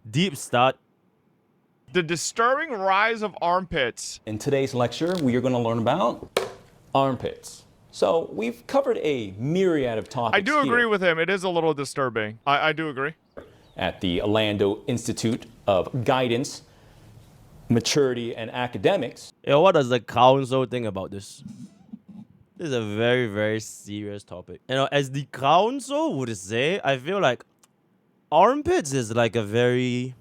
Deep start. The disturbing rise of armpits. In today's lecture, we are going to learn about armpits. So we've covered a myriad of topics. I do agree with him. It is a little disturbing. I do agree. At the Lando Institute of Guidance, Maturity, and Academics. Yo, what does the council think about this? This is a very, very serious topic. You know, as the council would say, I feel like armpits is like a very...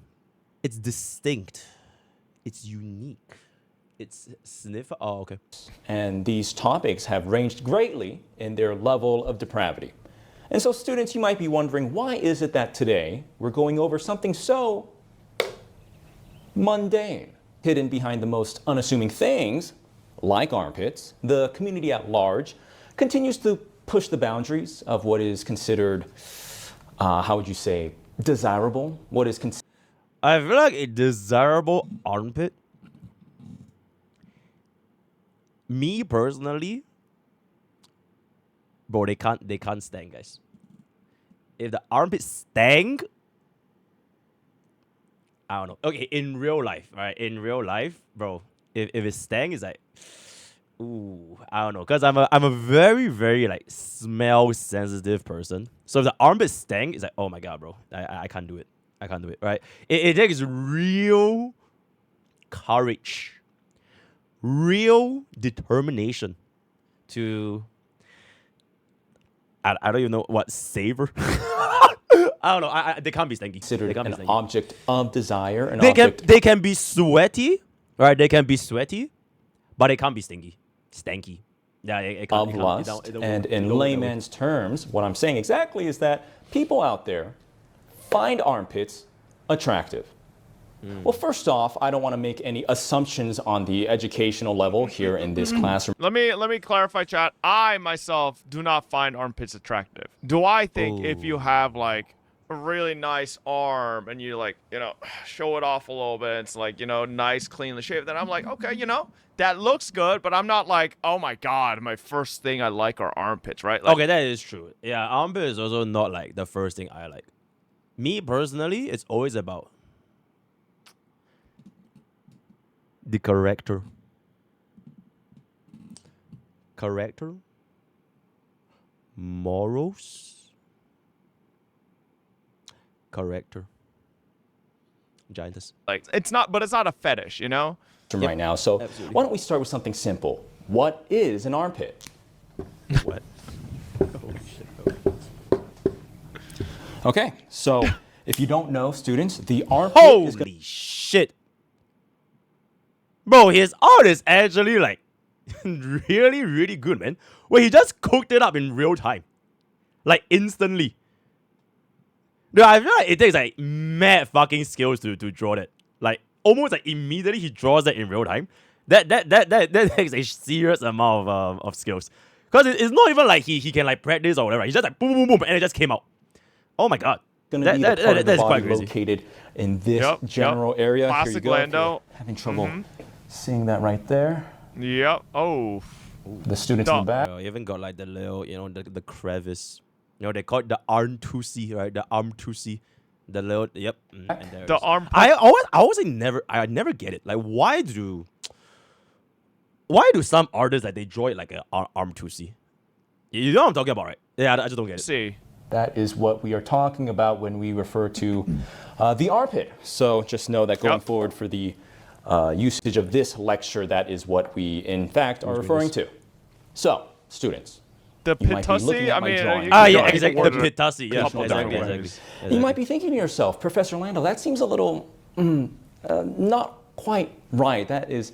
It's distinct. It's unique. It's sniffer. Oh, okay. And these topics have ranged greatly in their level of depravity. And so students, you might be wondering, why is it that today we're going over something so mundane? Hidden behind the most unassuming things, like armpits, the community at large continues to push the boundaries of what is considered, how would you say, desirable? What is considered... I feel like a desirable armpit. Me personally, bro, they can't stank, guys. If the armpit stank, I don't know. Okay, in real life, right? In real life, bro, if it stank, it's like, ooh, I don't know, cause I'm a very, very like smell sensitive person. So if the armpit stank, it's like, oh my god, bro, I can't do it. I can't do it, right? It takes real courage, real determination to, I don't even know what, savor? I don't know. They can't be stanky. Considered an object of desire. They can be sweaty, right? They can be sweaty, but they can't be stanky. Yeah, it can't. Of lust. And in layman's terms, what I'm saying exactly is that people out there find armpits attractive. Well, first off, I don't want to make any assumptions on the educational level here in this classroom. Let me clarify, chat. I myself do not find armpits attractive. Do I think if you have like a really nice arm and you like, you know, show it off a little bit, it's like, you know, nice, cleanly shaved, then I'm like, okay, you know, that looks good, but I'm not like, oh my god, my first thing I like are armpits, right? Like, okay, that is true. Yeah, armpit is also not like the first thing I like. Me personally, it's always about the character. Morals. Character. Giantess. like it's not a fetish, you know? Right now. So Absolutely. why don't we start with something simple? What is an armpit? What? Okay, so if you don't know, students, the armpit is gonna... Holy shit. Bro, his art is actually like really, really good, man. Where he just cooked it up in real time. Like instantly. Dude, I feel like it takes like mad fucking skills to draw that. Like almost like immediately he draws that in real time. That takes a serious amount of skills. Because it's not even like he can like practice or whatever. He's just like boom, boom, boom, and it just came out. Oh my god. Going to be the part of the body crazy. located in this general area. Classic Here you go. Lando. Having trouble seeing that right there. Yep. Oh. The students in the back. You even got like the little, you know, the crevice. You know, they call it the arm-to-see, right? The arm-to-see. The little, yep. And there The it is. arm. I never get it. Like, why do some artists like they draw it like an arm-to-see? You know what I'm talking about, right? Yeah, I just don't get it. See. That is what we are talking about when we refer to the armpit. So just know that going forward for the usage of this lecture, that is what we, in fact, are referring to. So, students. The pitussy, I mean, yeah, exactly. The pitussy, yeah, exactly. You might be thinking to yourself, Professor Lando, that seems a little not quite right. That is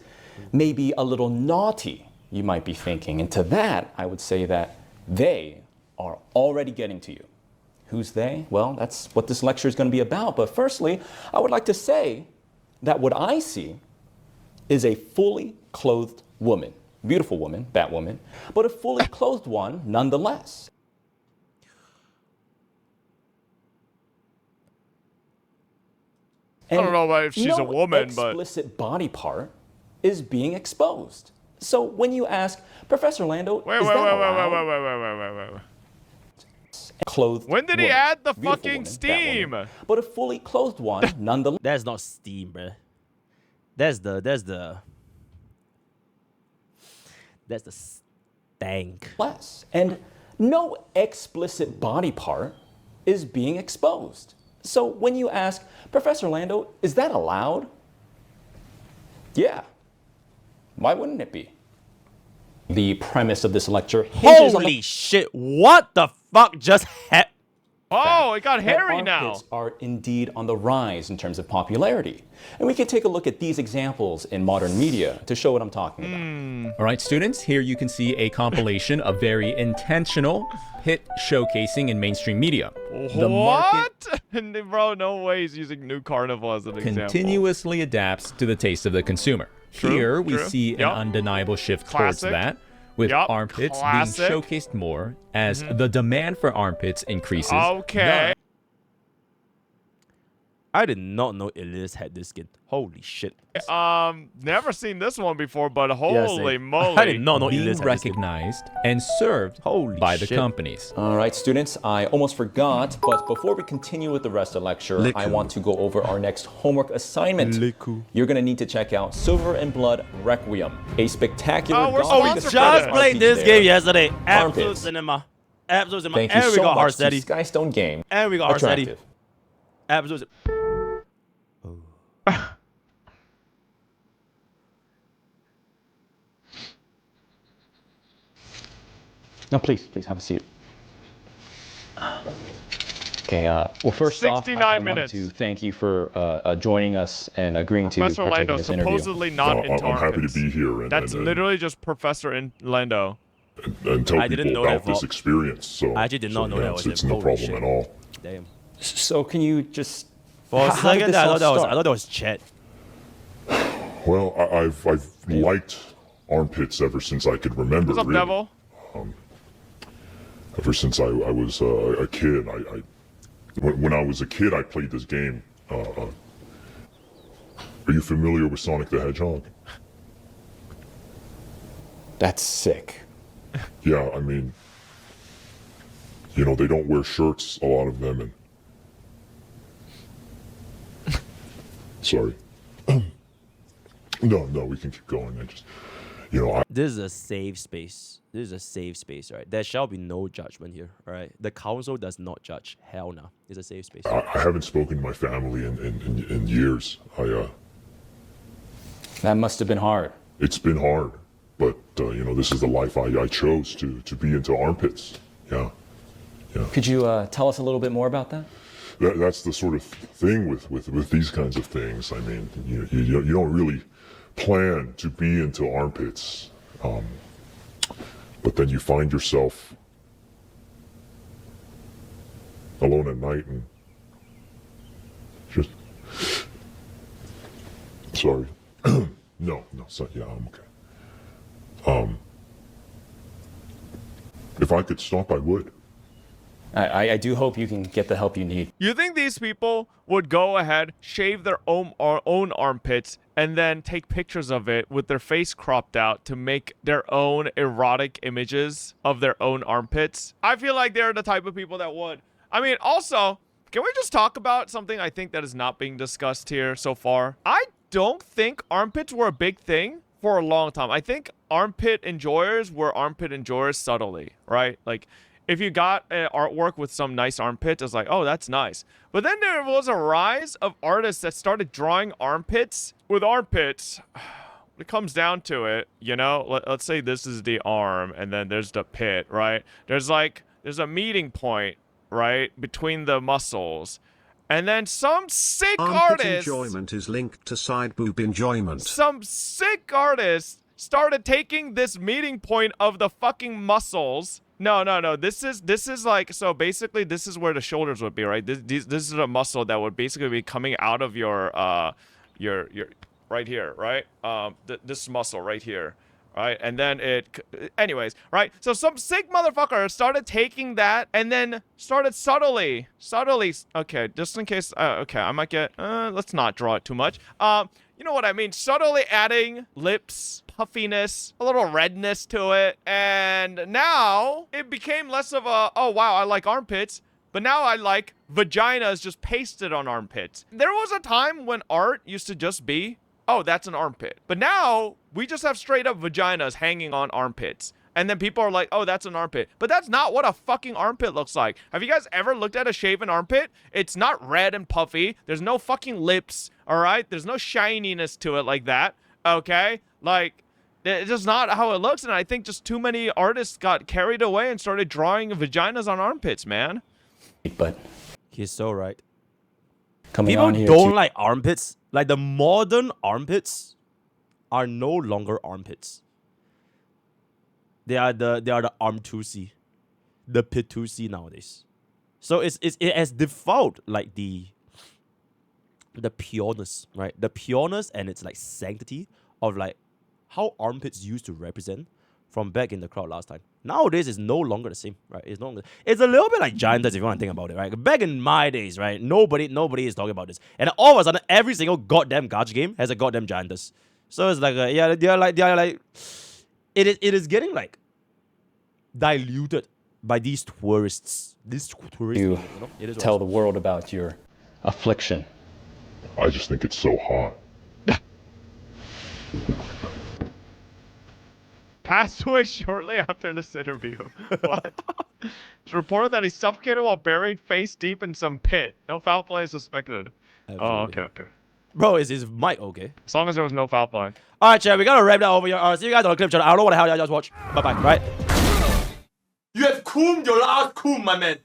maybe a little naughty, you might be thinking. And to that, I would say that they are already getting to you. Who's they? Well, that's what this lecture is going to be about. But firstly, I would like to say that what I see is a fully clothed woman. Beautiful woman, Batwoman, but a fully clothed one nonetheless. I don't know about if she's a woman, but but explicit body part is being exposed. So when you ask Professor Lando, wait. clothed When did he woman, add the beautiful fucking woman, that steam? woman. But a fully clothed one, nonetheless. That's not steam, bruh. That's the stank. And no explicit body part is being exposed. So when you ask, Professor Lando, is that allowed? Yeah. Why wouldn't it be? The premise of this lecture hinges on Holy shit! What the fuck just happened? Oh, it got that hairy now. armpits are indeed on the rise in terms of popularity. And we can take a look at these examples in modern media to show what I'm talking about. All right, students, here you can see a compilation of very intentional pit showcasing in mainstream media. The market What? Bro, no way he's using New Carnival as an example. continuously adapts to the taste of the consumer. Here we see an undeniable shift towards Classic. that, with Yup, armpits classic. being showcased more as the demand for armpits increases. Okay. I did not know Elias had this skin. Holy shit! Never seen this one before, but Yeah, holy same. moly. I did not know Being Elias had this skin. recognized and served Holy by the shit. companies. All right, students, I almost forgot, but before we continue with the rest of the lecture, I want to go over our next homework assignment. Liku. You're going to need to check out Silver and Blood Requiem, a spectacular Oh, we're gothic sponsored by Just that. played this RPG game there. yesterday. Absolute Armpits. cinema. Absolute cinema. Thank you And we so got much to Arsteady. Skystone Game. And we got Arsteady. Attractive. Absolute. No, please have a seat. Okay, well, first off, 69 I want minutes. to thank you for joining us and agreeing to Professor partake Lando, in this interview. supposedly not into I'm happy to armpits. be here and, That's and, literally just Professor Lando. and tell I didn't people know that, about this Bob. experience. So I actually did not know that was it's him. no Holy problem shit. at all. Damn. So can you just... For a how did second, this I all thought start? that was Chet. Well, I've liked armpits ever since I could remember. What's up, really. devil? Ever since I was a kid, when I was a kid, I played this game. Are you familiar with Sonic the Hedgehog? That's sick. Yeah, I mean, you know, they don't wear shirts, a lot of them, and sorry. No, we can keep going. I just, you know, This is a safe space. This is a safe space, right? There shall be no judgment here, all right? The council does not judge. Hell no. It's a safe space. I haven't spoken to my family in years. That must have been hard. It's been hard, but you know, this is the life I chose to be into armpits. Yeah. Could you tell us a little bit more about that? That's the sort of thing with these kinds of things. I mean, you don't really plan to be into armpits, but then you find yourself alone at night and just sorry. No, so, yeah, I'm okay. If I could stop, I would. I do hope you can get the help you need. You think these people would go ahead, shave their own armpits, and then take pictures of it with their face cropped out to make their own erotic images of their own armpits? I feel like they're the type of people that would. I mean, also, can we just talk about something I think that is not being discussed here so far? I don't think armpits were a big thing for a long time. I think armpit enjoyers were armpit enjoyers subtly, right? Like, if you got artwork with some nice armpits, it's like, oh, that's nice. But then there was a rise of artists that started drawing armpits with armpits. When it comes down to it, you know, let's say this is the arm and then there's the pit, right? There's a meeting point, right, between the muscles. And then some sick Armpit artists, enjoyment is linked to side boob enjoyment. some sick artists started taking this meeting point of the fucking muscles. No. This is like, so basically this is where the shoulders would be, right? This is a muscle that would basically be coming out of your right here, right? This muscle right here. right? And then anyways, right? So some sick motherfucker started taking that and then started subtly, okay, just in case, okay, I might get, let's not draw it too much. You know what I mean? Subtly adding lips, puffiness, a little redness to it. And now it became less of a, oh wow, I like armpits. But now I like vaginas just pasted on armpits. There was a time when art used to just be, oh, that's an armpit. But now we just have straight up vaginas hanging on armpits. And then people are like, oh, that's an armpit. But that's not what a fucking armpit looks like. Have you guys ever looked at a shaven armpit? It's not red and puffy. There's no fucking lips, all right? There's no shininess to it like that, okay? Like, it's just not how it looks. And I think just too many artists got carried away and started drawing vaginas on armpits, man. But He's so right. coming People on here don't to like armpits. Like the modern armpits are no longer armpits. They are the arm-2C, the pit-2C nowadays. So it has default like the pureness, right? The pureness and its like sanctity of like how armpits used to represent from back in the crowd last time. Nowadays, it's no longer the same, right? It's no longer. It's a little bit like Giantess if you want to think about it, right? Back in my days, right? Nobody is talking about this, and all of a sudden, every single goddamn gacha game has a goddamn Giantess. So it's like, they're like, it is getting like diluted by these tourists. you It is tell the world about your affliction. I just think it's so hot. Passed away shortly after this interview. What? It's reported that he suffocated while buried face deep in some pit. No foul play is suspected. Absolutely. Oh, okay. Bro, is his mic okay? As long as there was no foul play. All right, chat, we gotta wrap that over here. See you guys on the clip channel. I don't know what the hell y'all just watched. Bye bye. Right? You have cooled your last cool, my man.